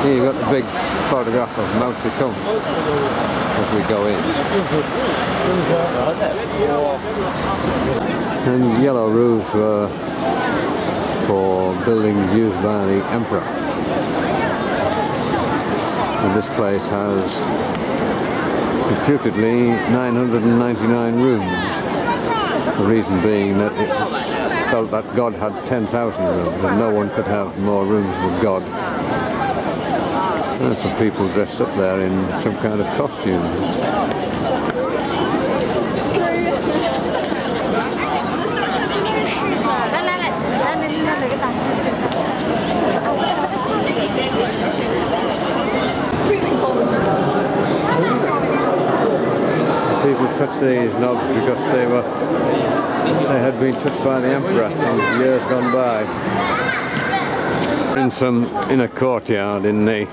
Here you've got the big photograph of Mao Zedong as we go in. And yellow roof for buildings used by the emperor. And this place has reputedly 999 rooms. The reason being that it was felt that God had 10,000 rooms and no one could have more rooms than God. There's some people dressed up there in some kind of costume. People touched these knobs because they had been touched by the emperor in years gone by. In a courtyard in the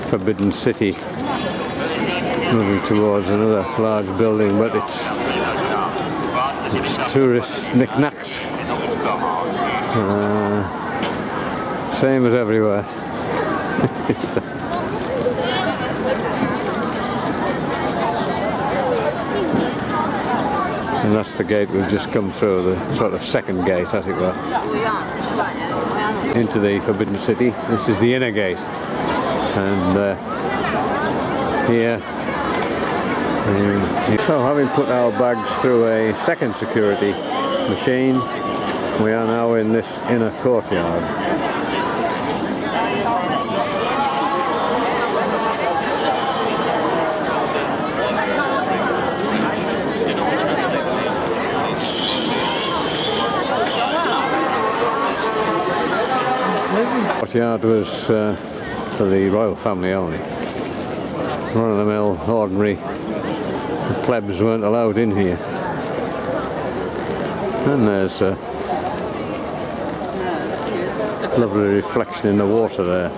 Forbidden City, moving towards another large building, but it's tourist knickknacks, same as everywhere. And that's the gate we've just come through, the sort of second gate, as it were, into the Forbidden City. This is the inner gate, and here. So, having put our bags through a second security machine, we are now in this inner courtyard. The courtyard was for the royal family only. Run-of-the-mill, ordinary plebs weren't allowed in here. And there's a lovely reflection in the water there.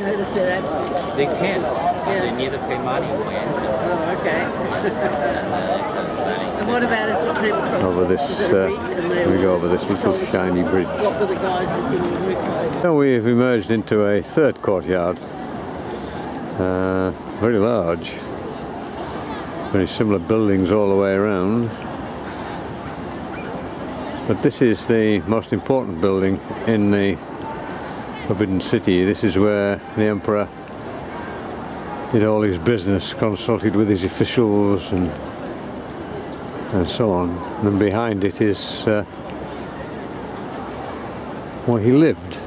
They can't. They need to pay money. Oh, okay. And what about as we came across? Over this, we go over this little shiny bridge. What were the guys that's in the roof? Now we've emerged into a third courtyard, very large, very similar buildings all the way around. But this is the most important building in the Forbidden City. This is where the emperor did all his business, consulted with his officials and so on. And then behind it is where he lived.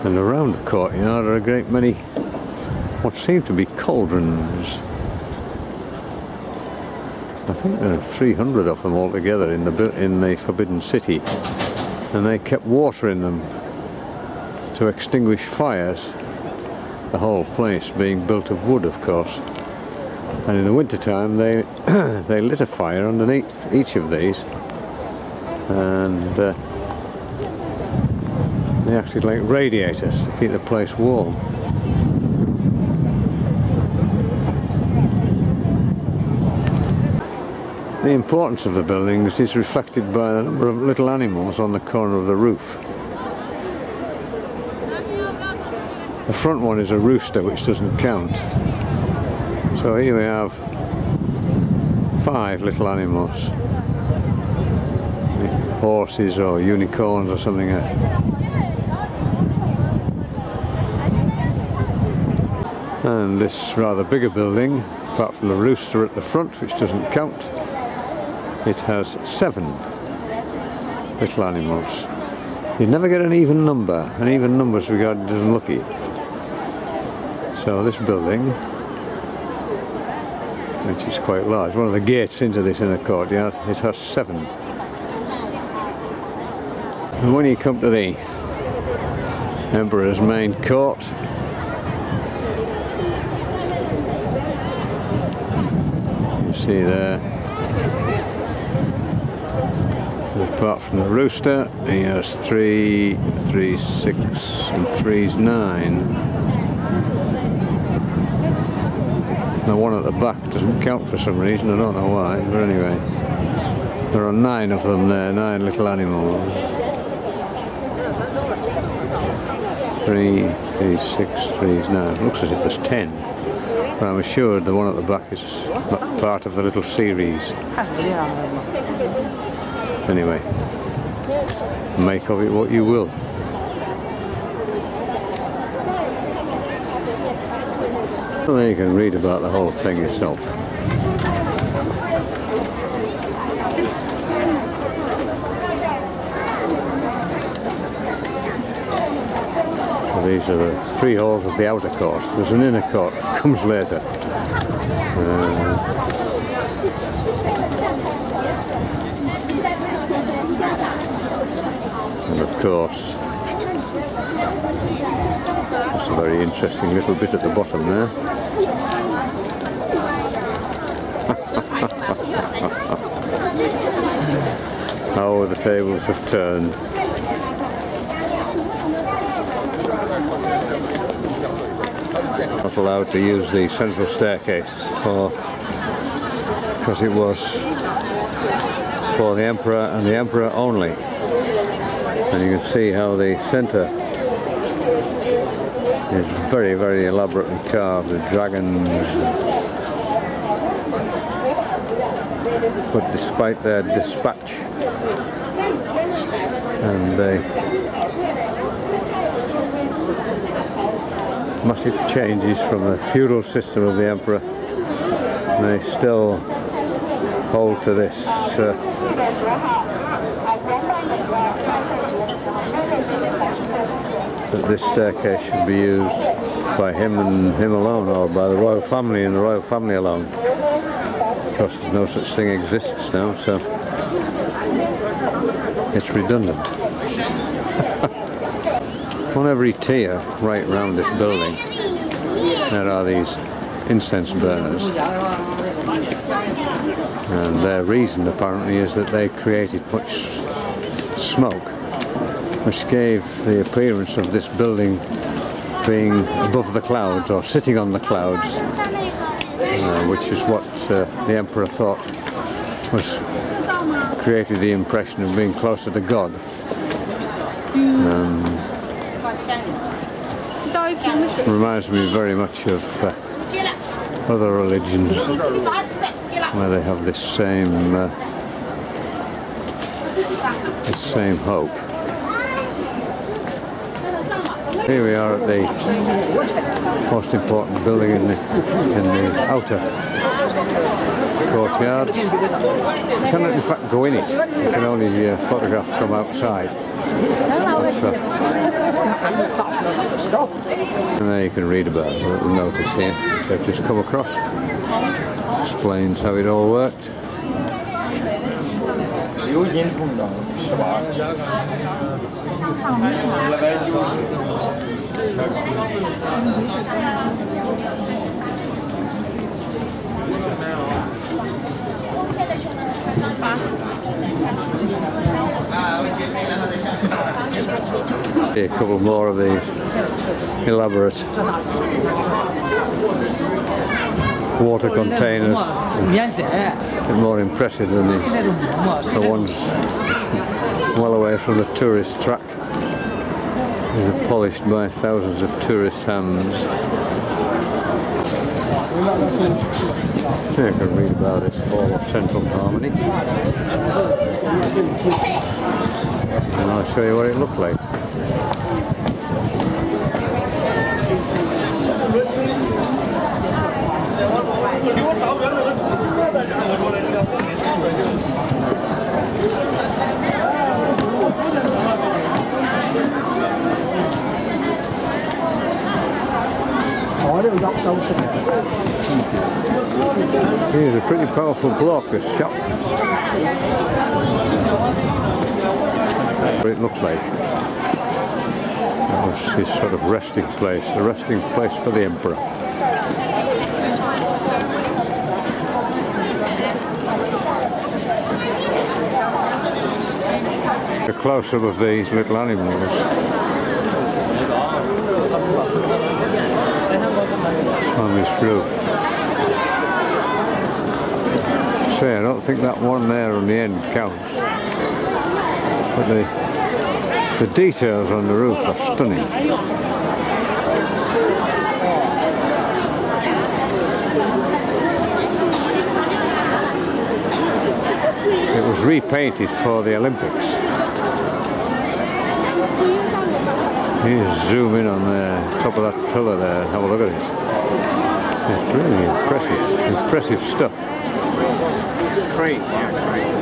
And around the courtyard are a great many what seem to be cauldrons. I think there are 300 of them altogether in the Forbidden City, and they kept water in them to extinguish fires. The whole place being built of wood, of course. And in the winter time, they they lit a fire underneath each of these, and they acted like radiators to keep the place warm. The importance of the buildings is reflected by the number of little animals on the corner of the roof. The front one is a rooster, which doesn't count. So here we have 5 little animals. Horses or unicorns or something. And this rather bigger building, apart from the rooster at the front, which doesn't count, it has 7 little animals. You never get an even number, and even numbers regarded as unlucky. So this building, which is quite large, one of the gates into this inner courtyard, it has 7. And when you come to the Emperor's main court, you see there, apart from the rooster, he has 3, 3, 6 and 3's 9. The one at the back doesn't count for some reason, I don't know why, but anyway. There are 9 of them there, 9 little animals. 3, 6, 3 is 9. Looks as if there's 10. But I'm assured the one at the back is not part of the little series. Anyway, make of it what you will. Well, there you can read about the whole thing yourself. These are the 3 halls of the outer court. There's an inner court that comes later. And of course, it's a very interesting little bit at the bottom there. How the tables have turned. Not allowed to use the central staircase because it was for the emperor and the emperor only. And you can see how the center is very, very elaborately carved with dragons. But despite their dispatch and the massive changes from the feudal system of the emperor, they still hold to this that this staircase should be used by him and him alone, or by the royal family and the royal family alone. Of course, no such thing exists now, so it's redundant. On every tier right round this building there are these incense burners, and their reason apparently is that they created much smoke, which gave the appearance of this building being above the clouds or sitting on the clouds, which is what the emperor thought created the impression of being closer to God. Reminds me very much of other religions where they have this same hope. Here we are at the most important building in the outer courtyard. You cannot in fact go in it, you can only photograph from outside. And there you can read about it, a little notice here, which I've just come across. Explains how it all worked. A couple more of these elaborate water containers, a bit more impressive than the ones well away from the tourist track. They're polished by thousands of tourist hands. Here you can read about this Hall of Central Harmony, and I'll show you what it looked like. Here's a pretty powerful block, this shop. What it looks like. That was his sort of resting place, a resting place for the emperor. A close-up of these little animals. On this roof. Say say, I don't think that one there on the end counts. But the details on the roof are stunning. It was repainted for the Olympics. You zoom in on the top of that pillar there and have a look at it. It's really impressive stuff. It's a crane, yeah, crane.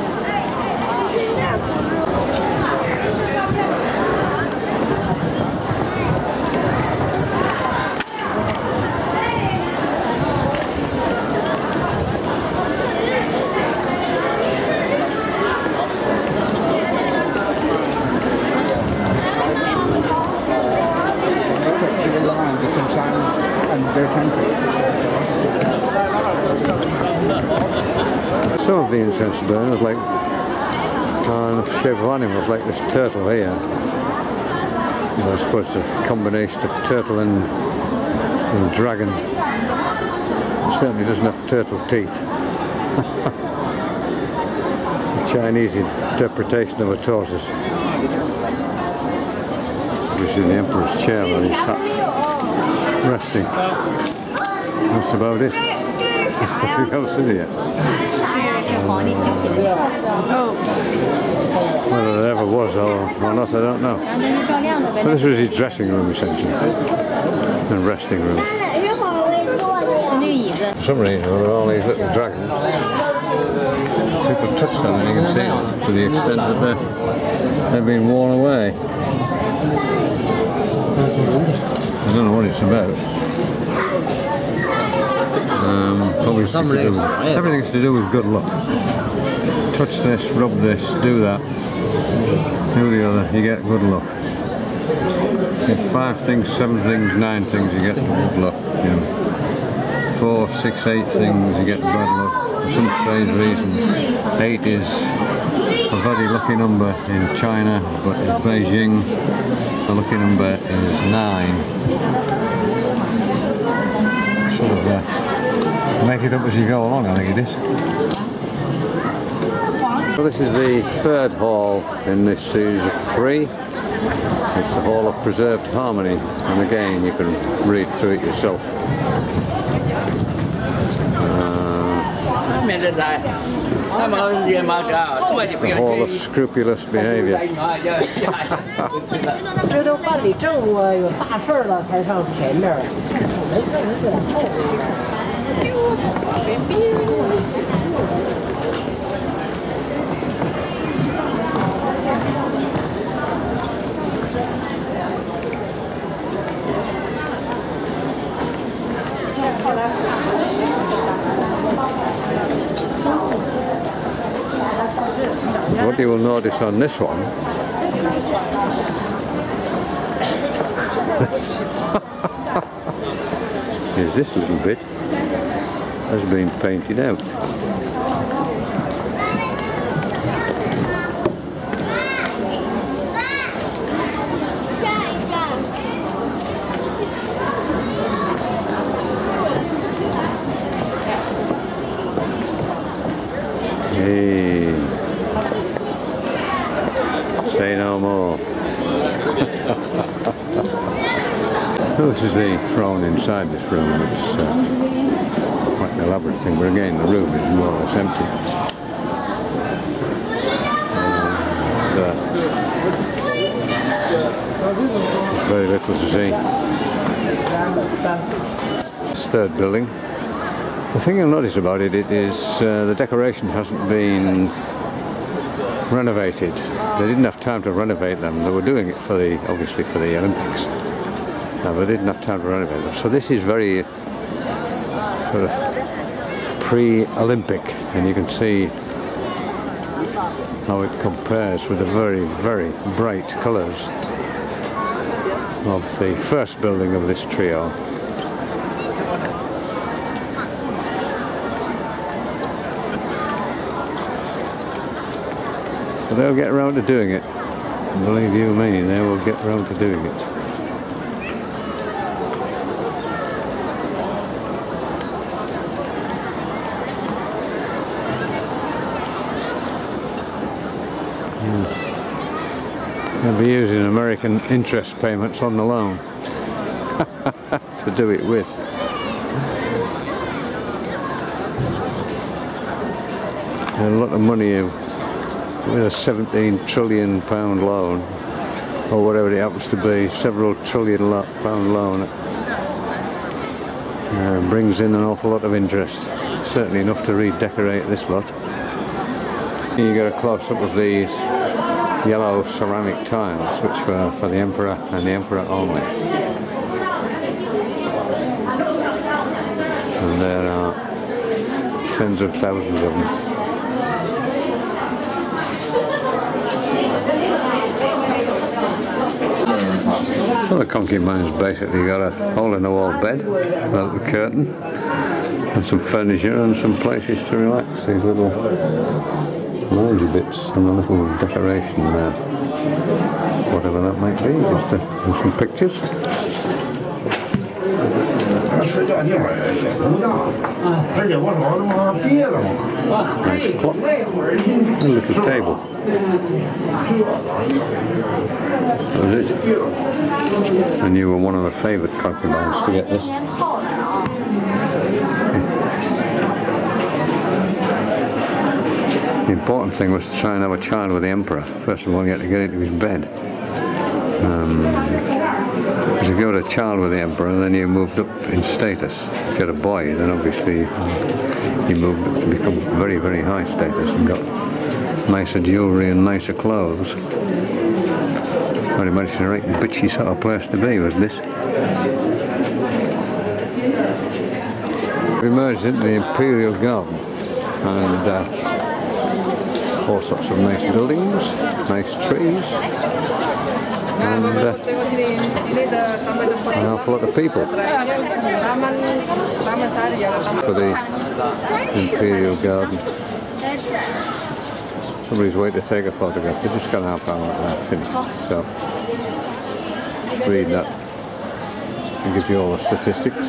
Some of the incense burners, like the shape of animals, like this turtle here. You know, I suppose it's a combination of turtle and dragon. It certainly doesn't have turtle teeth. The Chinese interpretation of a tortoise. This is the Emperor's chair on his hat, resting. That's about it. There's nothing else in here. Whether there ever was or not, I don't know. But this was his dressing room, essentially, and resting room. For some reason, there are all these little dragons. People touch them and you can see them to the extent that they've been worn away. I don't know what it's about. Probably everything's to do with good luck. Touch this, rub this, do that, do the other, you get good luck. Get 5 things, 7 things, 9 things, you get good luck. You know. 4, 6, 8 things, you get bad luck. For some strange reason, 8 is a very lucky number in China, but in Beijing, the lucky number is 9. Sort of make it up as you go along, I think it is. So this is the 3rd hall in this series of 3. It's the Hall of Preserved Harmony, and again you can read through it yourself. The Hall of Scrupulous Behavior. What you will notice on this one is this little bit has been painted out. Hey, say no more. So this is the throne inside this room. It's quite an elaborate thing, but again the room is more or less empty. There's very little to see. This 3rd building. The thing you'll notice about it is the decoration hasn't been renovated. They didn't have time to renovate them. They were doing it for obviously for the Olympics. But they didn't have time to renovate them. So this is very sort of pre-Olympic, and you can see how it compares with the very, very bright colours of the 1st building of this trio. But they'll get around to doing it. Believe you me, they will get around to doing it. be using American interest payments on the loan to do it with. A lot of money with a £17 trillion loan, or whatever it happens to be, several trillion pound loan. Brings in an awful lot of interest, certainly enough to redecorate this lot. Here you get a close-up of these yellow ceramic tiles, which were for the emperor and the emperor only. And there are tens of thousands of them. Well, the concubine's basically got a hole-in-the-wall bed without the curtain, and some furniture and some places to relax. These little lounge bits and a little decoration there, whatever that might be. Just some pictures. Nice clock. A little table. That was it. And you were one of the favourite concubines to get this. The important thing was to try and have a child with the emperor. First of all, you had to get into his bed. Because if you had a child with the emperor, then you moved up in status. If you had a boy, then obviously he moved up to become very, very high status and got nicer jewellery and nicer clothes. I'd imagine a right bitchy sort of place to be with this. We emerged into the Imperial Garden, and all sorts of nice buildings, nice trees, and an awful lot of people for the Imperial Garden. Somebody's waiting to take a photograph. They just got half hour and they're finished. So read that. It gives you all the statistics.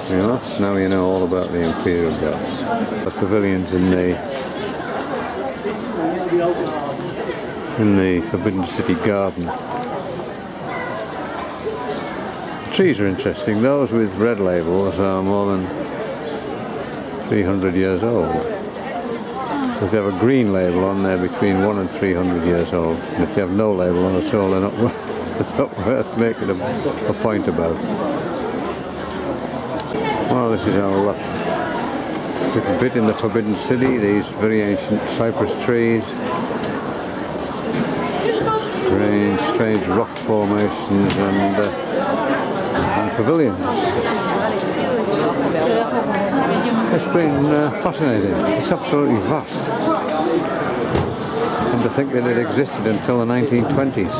You know, now you know all about the Imperial Garden. The pavilions in the Forbidden City Garden. The trees are interesting. Those with red labels are more than 300 years old. If they have a green label on, they're between 100 and 300 years old. And if they have no label on at all, they're not worth making a point about. Well, this is our last little bit in the Forbidden City. These very ancient cypress trees. Strange rock formations and pavilions. It's been fascinating. It's absolutely vast. And to think that it existed until the 1920s,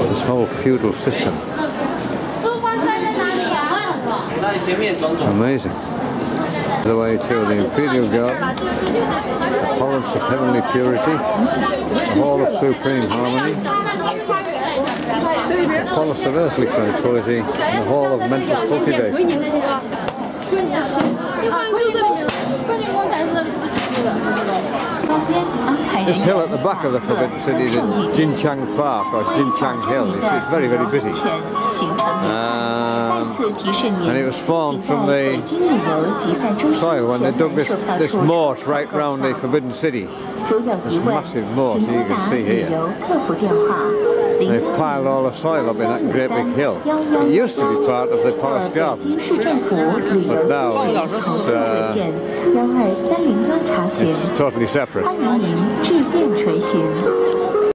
this whole feudal system. Amazing. The way to the Imperial Garden, the Palace of Heavenly Purity, the Hall of Supreme Harmony, the Palace of Earthly Tranquility, and the Hall of Mental Cultivation. This hill at the back of the Forbidden City is Jinchang Park, or Jinchang Hill. It's very, very busy. And it was formed from the soil when they dug this moat right round the Forbidden City. This massive moat, you can see here. They piled all the soil up in that great big hill. It used to be part of the Palace Garden, but now it's totally separate.